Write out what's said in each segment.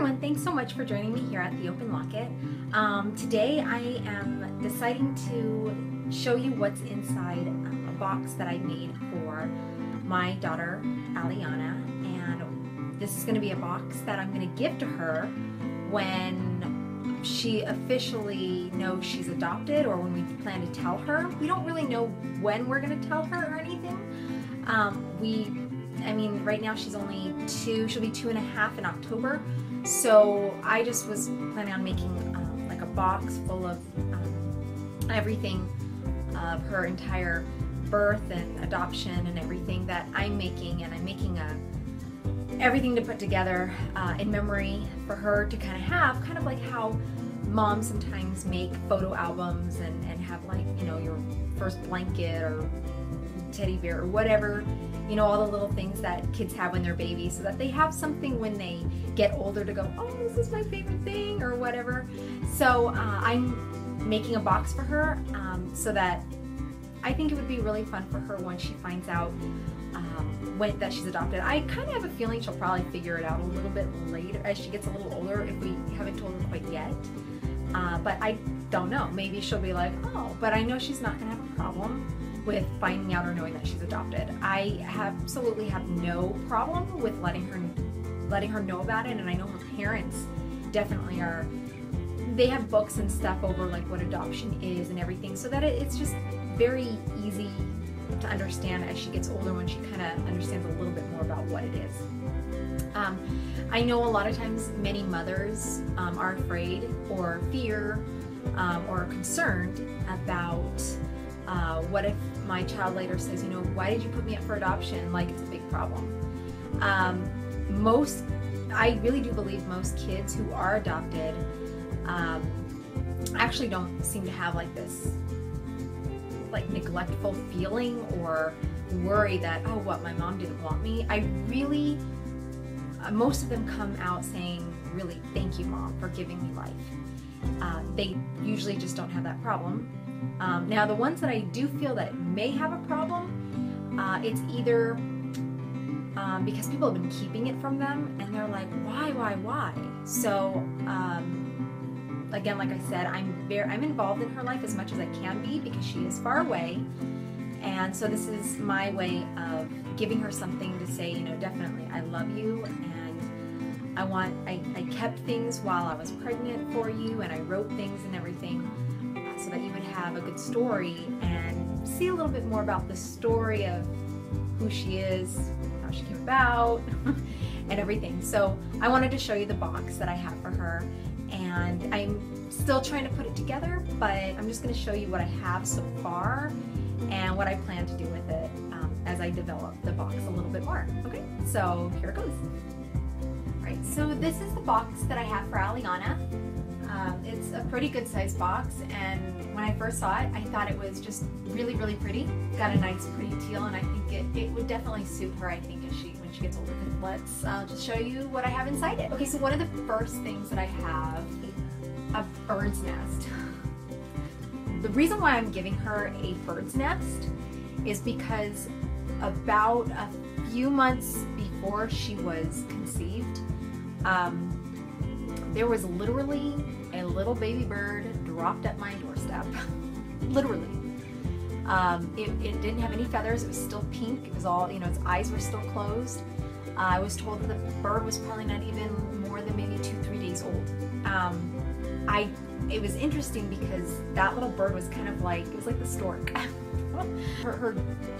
everyone, thanks so much for joining me here at the Open Locket. Today I am deciding to show you what's inside a box that I made for my daughter Aliana, and this is going to be a box that I'm going to give to her when she officially knows she's adopted, or when we plan to tell her. We don't really know when we're going to tell her or anything. Right now she's only 2, she'll be 2.5 in October. So I just was planning on making like a box full of everything of her entire birth and adoption and everything that I'm making, and I'm making everything to put together in memory for her to kind of like how moms sometimes make photo albums and have, like, you know, your first blanket or teddy bear or whatever, you know, all the little things that kids have when they're babies, so that they have something when they get older to go, oh, this is my favorite thing or whatever. So I'm making a box for her so that I think it would be really fun for her when she finds out that she's adopted. I kind of have a feeling she'll probably figure it out a little bit later as she gets a little older, if we haven't told her quite yet. But I don't know, maybe she'll be like, oh, but I know she's not going to have a problem with finding out or knowing that she's adopted. I absolutely have no problem with letting her know about it, and I know her parents definitely are. They have books and stuff over like what adoption is and everything, so that it's just very easy to understand as she gets older, when she kind of understands a little bit more about what it is. I know a lot of times many mothers are afraid or fear or concerned about what if my child later says, you know, why did you put me up for adoption? Like, it's a big problem. I really do believe most kids who are adopted actually don't seem to have like this like neglectful feeling or worry that, oh, what, my mom didn't want me. Most of them come out saying, really, thank you, Mom, for giving me life. They usually just don't have that problem. Now, the ones that I do feel that may have a problem, it's either because people have been keeping it from them, and they're like, why? So, again, like I said, I'm involved in her life as much as I can be, because she is far away, and so this is my way of giving her something to say, you know, definitely, I love you, and I kept things while I was pregnant for you, and I wrote things and everything, so that you would have a good story and see a little bit more about the story of who she is, how she came about, and everything. So I wanted to show you the box that I have for her, and I'm still trying to put it together, but I'm just going to show you what I have so far and what I plan to do with it as I develop the box a little bit more. Okay, so here it goes. Alright, so this is the box that I have for Aliana. It's a pretty good sized box, and when I first saw it, I thought it was just really, really pretty. Got a nice pretty teal, and I think it would definitely suit her, I think, when she gets older. Let's just show you what I have inside it. Okay, so one of the first things that I have, a bird's nest. The reason why I'm giving her a bird's nest is because about a few months before she was conceived, there was literally a little baby bird dropped at my doorstep. Literally. It didn't have any feathers. It was still pink. It was all, you know, its eyes were still closed. I was told that the bird was probably not even more than maybe 2-3 days old. It was interesting because that little bird was kind of like, it was like the stork. Her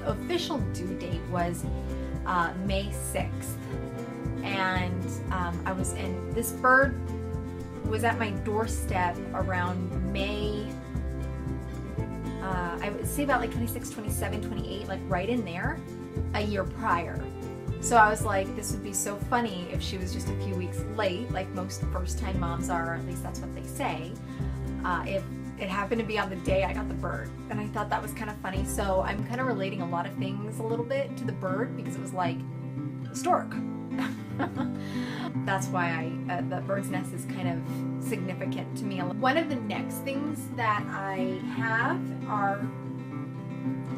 official due date was May 6th. And and this bird was at my doorstep around May, I would say about like 26, 27, 28, like right in there, a year prior. So I was like, this would be so funny if she was just a few weeks late, like most first-time moms are, or at least that's what they say, if it happened to be on the day I got the bird. And I thought that was kind of funny, so I'm kind of relating a lot of things a little bit to the bird, because it was like a stork. That's why the bird's nest is kind of significant to me. One of the next things that I have are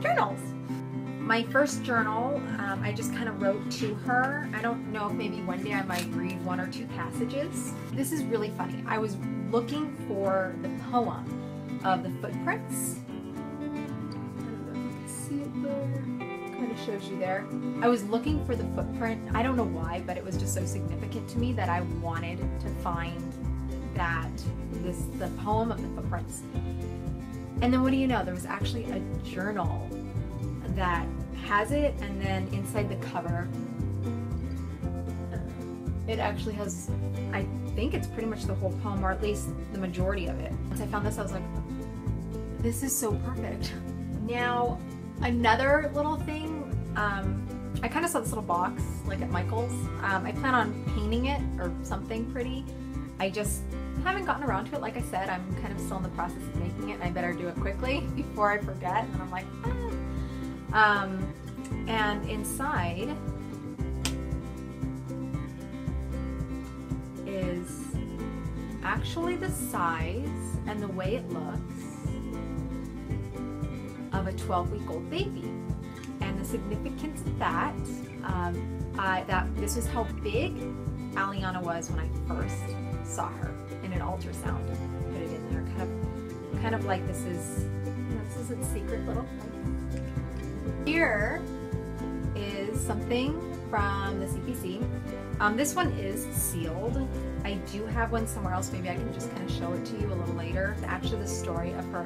journals. my first journal, I just kind of wrote to her. I don't know if maybe one day I might read 1 or 2 passages. This is really funny. I was looking for the poem of the footprints. I don't know if you can see it there. Kind of shows you there. I was looking for the footprint. I don't know why, but it was just so significant to me that I wanted to find the poem of the footprints. And then what do you know? There was actually a journal that has it, and then inside the cover, it actually has, I think it's pretty much the whole poem, or at least the majority of it. Once I found this, I was like, this is so perfect. Now, another little thing, I kind of saw this little box, like at Michael's. I plan on painting it or something pretty. I just haven't gotten around to it. Like I said, I'm kind of still in the process of making it, and I better do it quickly before I forget. And then I'm like, ah. And inside is actually the size and the way it looks of a 12-week-old baby. And the significance of that, this was how big Aliana was when I first saw her in an ultrasound. Put it in there, kind of like this is its secret little place. Here is something from the CPC. This one is sealed. I do have one somewhere else. Maybe I can just kind of show it to you a little later. It's actually the story of her her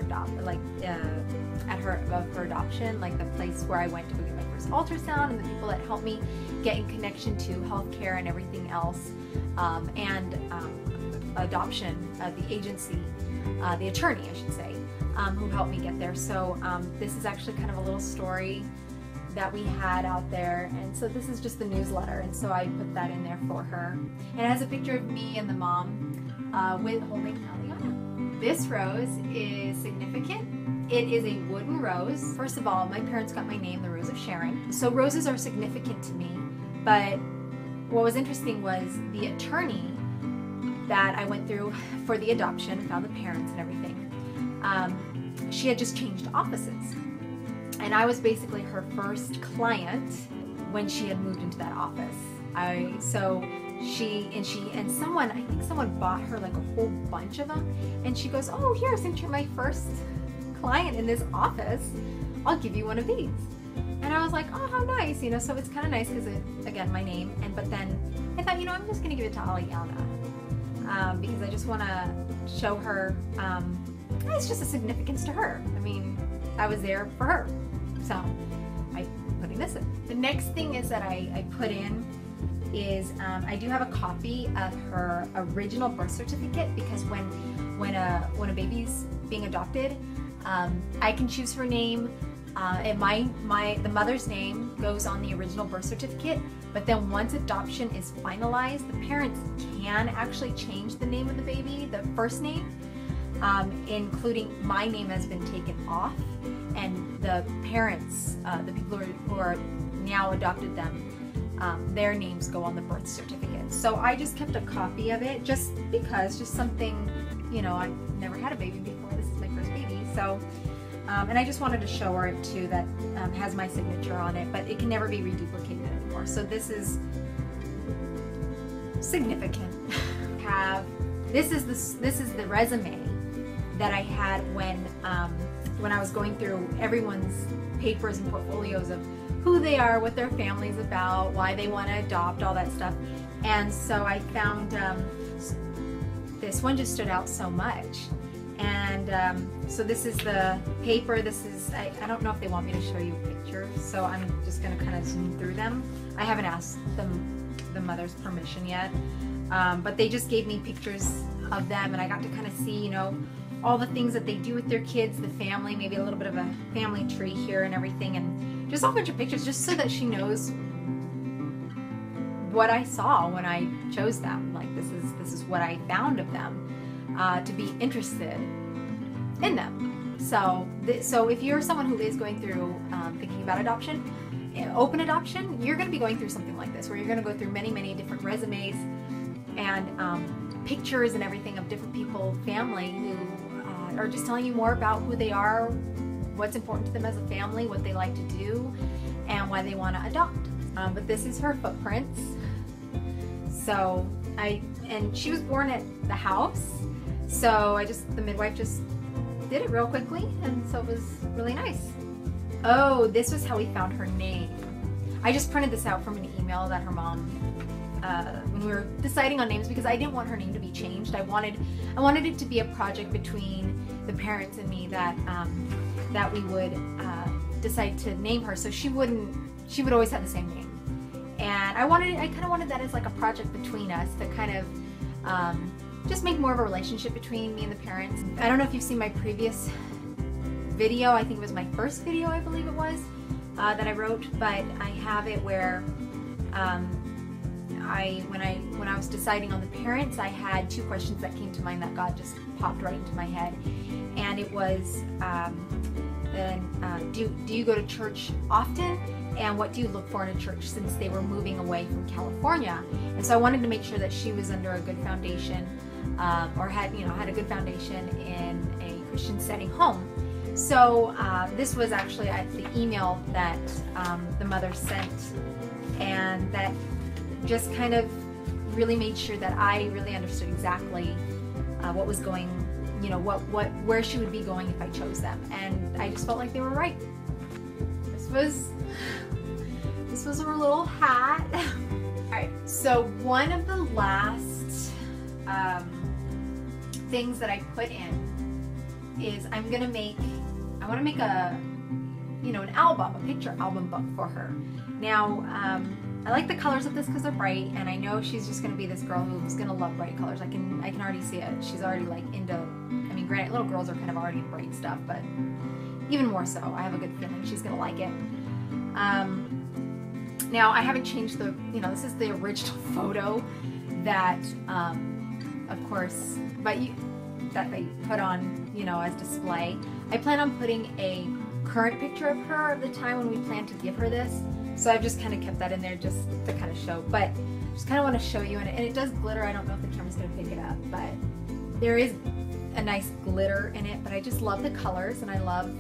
adoption, like the place where I went to go get my first ultrasound, and the people that helped me get in connection to healthcare and everything else, and adoption, the agency, the attorney, I should say, who helped me get there. So this is actually kind of a little story that we had out there, and so this is just the newsletter, and so I put that in there for her. And it has a picture of me and the mom with holding Aliana. This rose is significant. It is a wooden rose. First of all, my parents got my name, the Rose of Sharon. So roses are significant to me, but what was interesting was the attorney that I went through for the adoption, found the parents and everything. She had just changed offices. And I was basically her first client when she had moved into that office. Someone, I think someone bought her like a whole bunch of them, and she goes, "Oh, here, since you're my first client in this office, I'll give you one of these." And I was like, "Oh, how nice," you know. So it's kind of nice because it, again, my name. But then I thought, you know, I'm just gonna give it to Aliana because I just want to show her. It's just a significance to her. I mean, I was there for her. So I'm putting this in. The next thing is that I put in is I do have a copy of her original birth certificate, because when a baby's being adopted, I can choose her name. And the mother's name goes on the original birth certificate, but then once adoption is finalized, the parents can actually change the name of the baby, the first name, including my name has been taken off, and the parents, the people who are now adopted them, their names go on the birth certificate. So I just kept a copy of it just because, just something, you know, I've never had a baby before. This is my first baby. So, and I just wanted to show her it too, that has my signature on it, but it can never be reduplicated anymore. So this is significant. This is the resume that I had when I was going through everyone's papers and portfolios of who they are, what their family's about, why they want to adopt, all that stuff. And so I found this one just stood out so much. And so this is the paper. This is, I don't know if they want me to show you pictures, so I'm just going to kind of zoom through them. I haven't asked the mother's permission yet, but they just gave me pictures of them, and I got to kind of see, you know, all the things that they do with their kids, the family, maybe a little bit of a family tree here and everything, and just a whole bunch of pictures just so that she knows what I saw when I chose them. Like, this is what I found of them, to be interested in them. So if you're someone who is going through thinking about adoption, open adoption, you're going to be going through something like this, where you're going to go through many different resumes and pictures and everything of different people, family, who are just telling you more about who they are, what's important to them as a family, what they like to do, and why they want to adopt. But this is her footprints. So and she was born at the house, so the midwife just did it real quickly, and so it was really nice. Oh, this was how we found her name. I just printed this out from an email that her mom, when we were deciding on names, because I didn't want her name to be changed. I wanted it to be a project between the parents and me that that we would decide to name her, so she would always have the same name. And I kind of wanted that as like a project between us to kind of just make more of a relationship between me and the parents. I don't know if you've seen my previous video. I think it was my first video, I believe it was, that I wrote, but I have it where when I was deciding on the parents, I had two questions that came to mind that God just popped right into my head, and it was do you go to church often, and what do you look for in a church, since they were moving away from California. And so I wanted to make sure that she was under a good foundation, or had a good foundation in a Christian setting home. So this was actually the email that the mother sent, and that just kind of really made sure that I really understood exactly what was going, where she would be going if I chose them. And I just felt like they were right. This was her little hat. Alright, so one of the last things that I put in is I want to make an album, a picture album book for her. Now, I like the colors of this because they're bright, and I know she's just going to be this girl who's going to love bright colors. I can already see it. She's already like into, I mean, granted, little girls are kind of already in bright stuff, but even more so. I have a good feeling she's going to like it. Now, I haven't changed this is the original photo that, of course, that they put on, as display. I plan on putting a current picture of her of the time when we plan to give her this. So I've just kind of kept that in there just to kind of show, but just kind of want to show you, and it does glitter. I don't know if the camera's going to pick it up, but there is a nice glitter in it, but I just love the colors and I love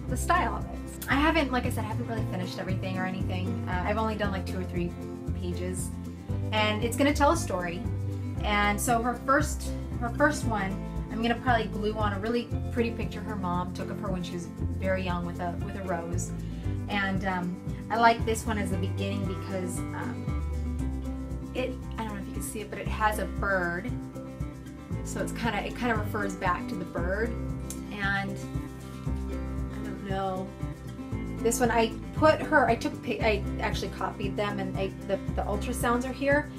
the style of it. I haven't, like I said, I haven't really finished everything or anything. I've only done like 2 or 3 pages, and it's going to tell a story. And so her first one, I'm going to probably glue on a really pretty picture her mom took of her when she was very young with a rose. And I like this one as the beginning because I don't know if you can see it, but it has a bird. So it kind of refers back to the bird. And I don't know. This one I actually copied them, and the ultrasounds are here.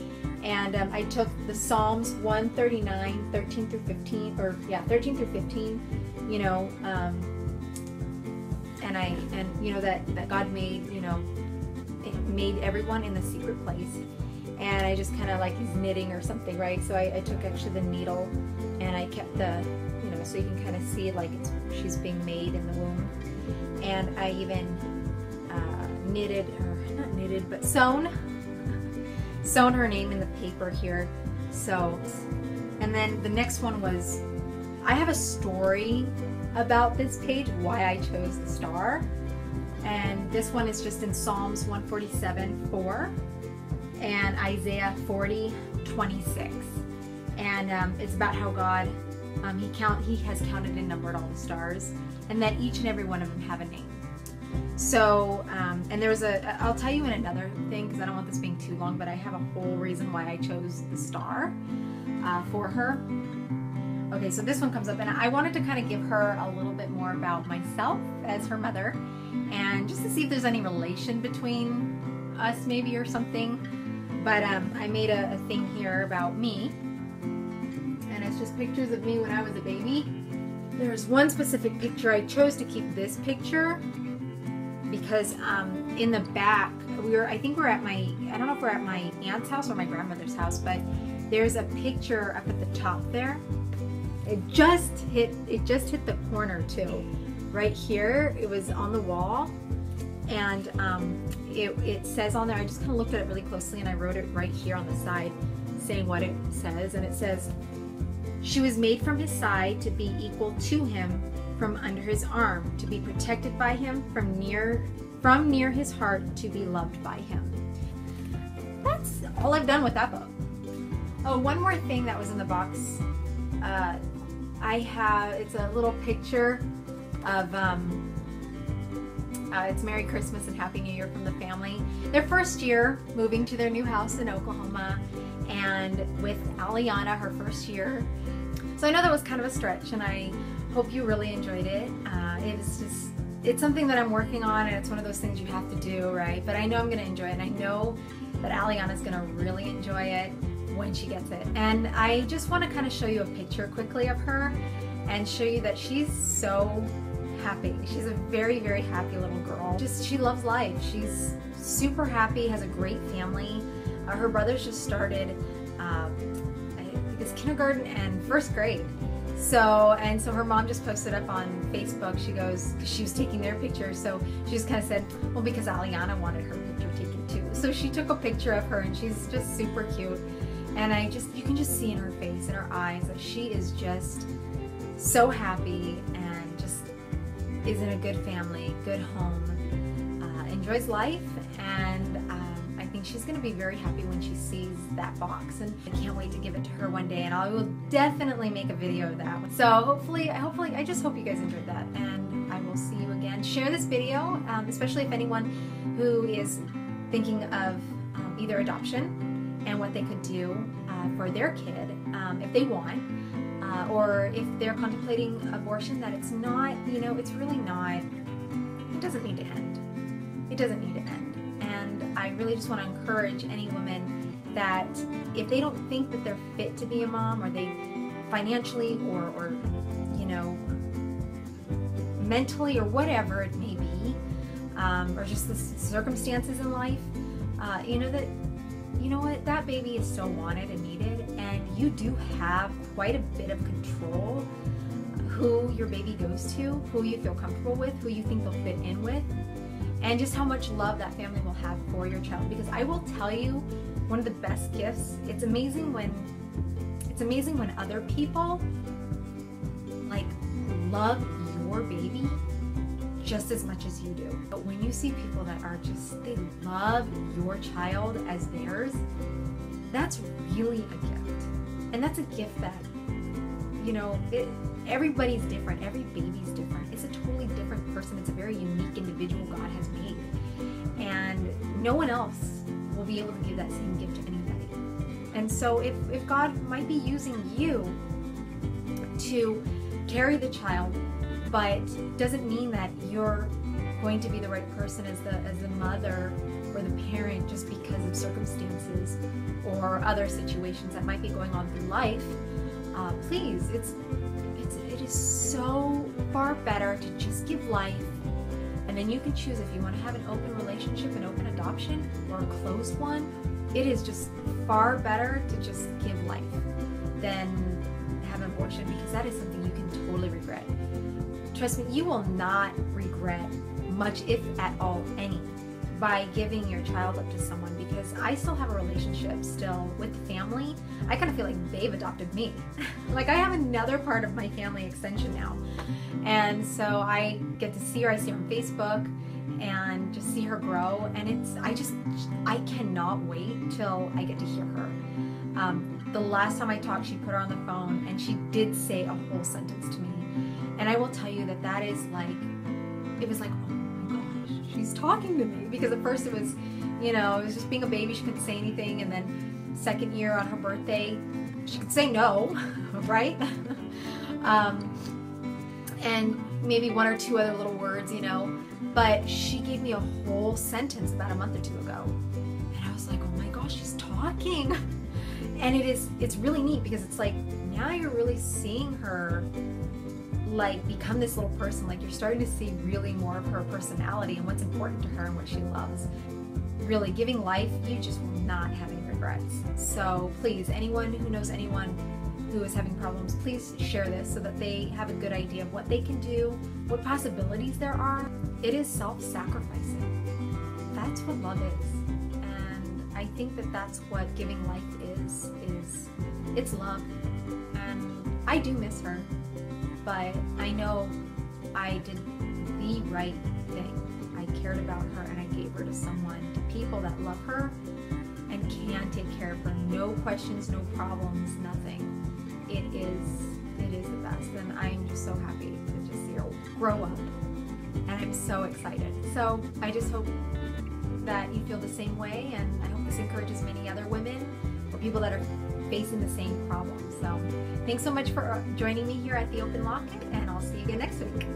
And I took the Psalms 139, 13 through 15, and that God made, made everyone in the secret place. And I just kind of like he's knitting or something, right? So I took actually the needle, and I kept the, so you can kind of see like she's being made in the womb. And I even sewn her name in the paper here. So, and then the next one was, I have a story about this page, why I chose the star. And this one is just in Psalms 147:4 and Isaiah 40:26. And it's about how God, he has counted and numbered all the stars, and that each and every one of them have a name. So, and there's I'll tell you in another thing, because I don't want this being too long, but I have a whole reason why I chose the star for her. Okay, so this one comes up, and I wanted to kind of give her a little bit more about myself as her mother, and just to see if there's any relation between us maybe or something. But I made a thing here about me, and it's just pictures of me when I was a baby. There's one specific picture. I chose to keep this picture because in the back, I think we're at I don't know if we're at my aunt's house or my grandmother's house, but there's a picture up at the top there. It just hit the corner too. Right here, it was on the wall, and it says on there, I just kind of looked at it really closely, and I wrote it right here on the side saying what it says, and it says, "She was made from his side to be equal to him, from under his arm, to be protected by him, from near his heart, to be loved by him. That's all I've done with that book. Oh, one more thing that was in the box. It's a little picture of, it's Merry Christmas and Happy New Year from the family. Their first year moving to their new house in Oklahoma, and with Aliana, her first year. So I know that was kind of a stretch, and I hope you really enjoyed it. It's something that I'm working on, and it's one of those things you have to do, right? But I know I'm gonna enjoy it, and I know that Aliana's gonna really enjoy it when she gets it. And I just wanna kind of show you a picture quickly of her and show you that she's so happy. She's a very, very happy little girl. She loves life. She's super happy, has a great family. Her brothers just started, I think it's kindergarten and first grade. So her mom just posted up on Facebook, she goes, because she was taking their picture, so she just kind of said, well, because Aliana wanted her picture taken too. So she took a picture of her, and she's just super cute. And you can just see in her face, in her eyes, that she is just so happy and just is in a good family, good home, enjoys life, and I think she's going to be very happy when she sees that box, and I can't wait to give it to her one day, and I will definitely make a video of that. So hopefully, I just hope you guys enjoyed that, and I will see you again. Share this video, especially if anyone who is thinking of either adoption and what they could do for their kid if they want, or if they're contemplating abortion, that it's not, it's really not, it doesn't need to end. It doesn't need to end. And I really just want to encourage any woman that if they don't think that they're fit to be a mom, or they financially or mentally, or whatever it may be, or just the circumstances in life, that baby is still wanted and needed, and you do have quite a bit of control who your baby goes to, who you feel comfortable with, who you think they'll fit in with, and just how much love that family will have for your child. Because I will tell you, one of the best gifts, it's amazing when other people love your baby just as much as you do. But when you see people that are they love your child as theirs, that's really a gift. And that's a gift that, everybody's different. Every baby's different. It's a totally different person. It's a very unique individual God has made. And no one else will be able to give that same gift to anybody. And so if God might be using you to carry the child, but doesn't mean that you're going to be the right person as the mother or the parent just because of circumstances or other situations that might be going on through life, please, it is so far better to just give life, and then you can choose if you want to have an open relationship, an open adoption, or a closed one. It is just far better to just give life than have an abortion, because that is something you can totally regret. Trust me, you will not regret much, if at all any, by giving your child up to someone, because I still have a relationship still with the family. I kind of feel like they've adopted me. Like I have another part of my family extension now. And so I get to see her, I see her on Facebook, and just see her grow. And I cannot wait till I get to hear her. The last time I talked, she put her on the phone, and she did say a whole sentence to me. And I will tell you that is it was like, oh my gosh, she's talking to me. Because at first it was, it was just being a baby, she couldn't say anything. And then second year on her birthday, she could say no, right? And maybe one or two other little words, but she gave me a whole sentence about a month or two ago. And I was like, oh my gosh, she's talking. And it's really neat, because it's like, now you're really seeing her become this little person. You're starting to see really more of her personality and what's important to her and what she loves. Really giving life, you just will not have any regrets. So please, anyone who knows anyone who is having problems, please share this so that they have a good idea of what they can do, what possibilities there are. It is self-sacrificing. That's what love is. And I think that that's what giving life is it's love. And I do miss her, but I know I did the right thing. I cared about her and I gave her to someone, to people that love her and can take care of her. No questions, no problems, nothing. It is the best, and I'm just so happy to just see her grow up, and I'm so excited. So I just hope that you feel the same way, and I hope this encourages many other women or people that are facing the same problem. So thanks so much for joining me here at the Open Locket, and I'll see you again next week.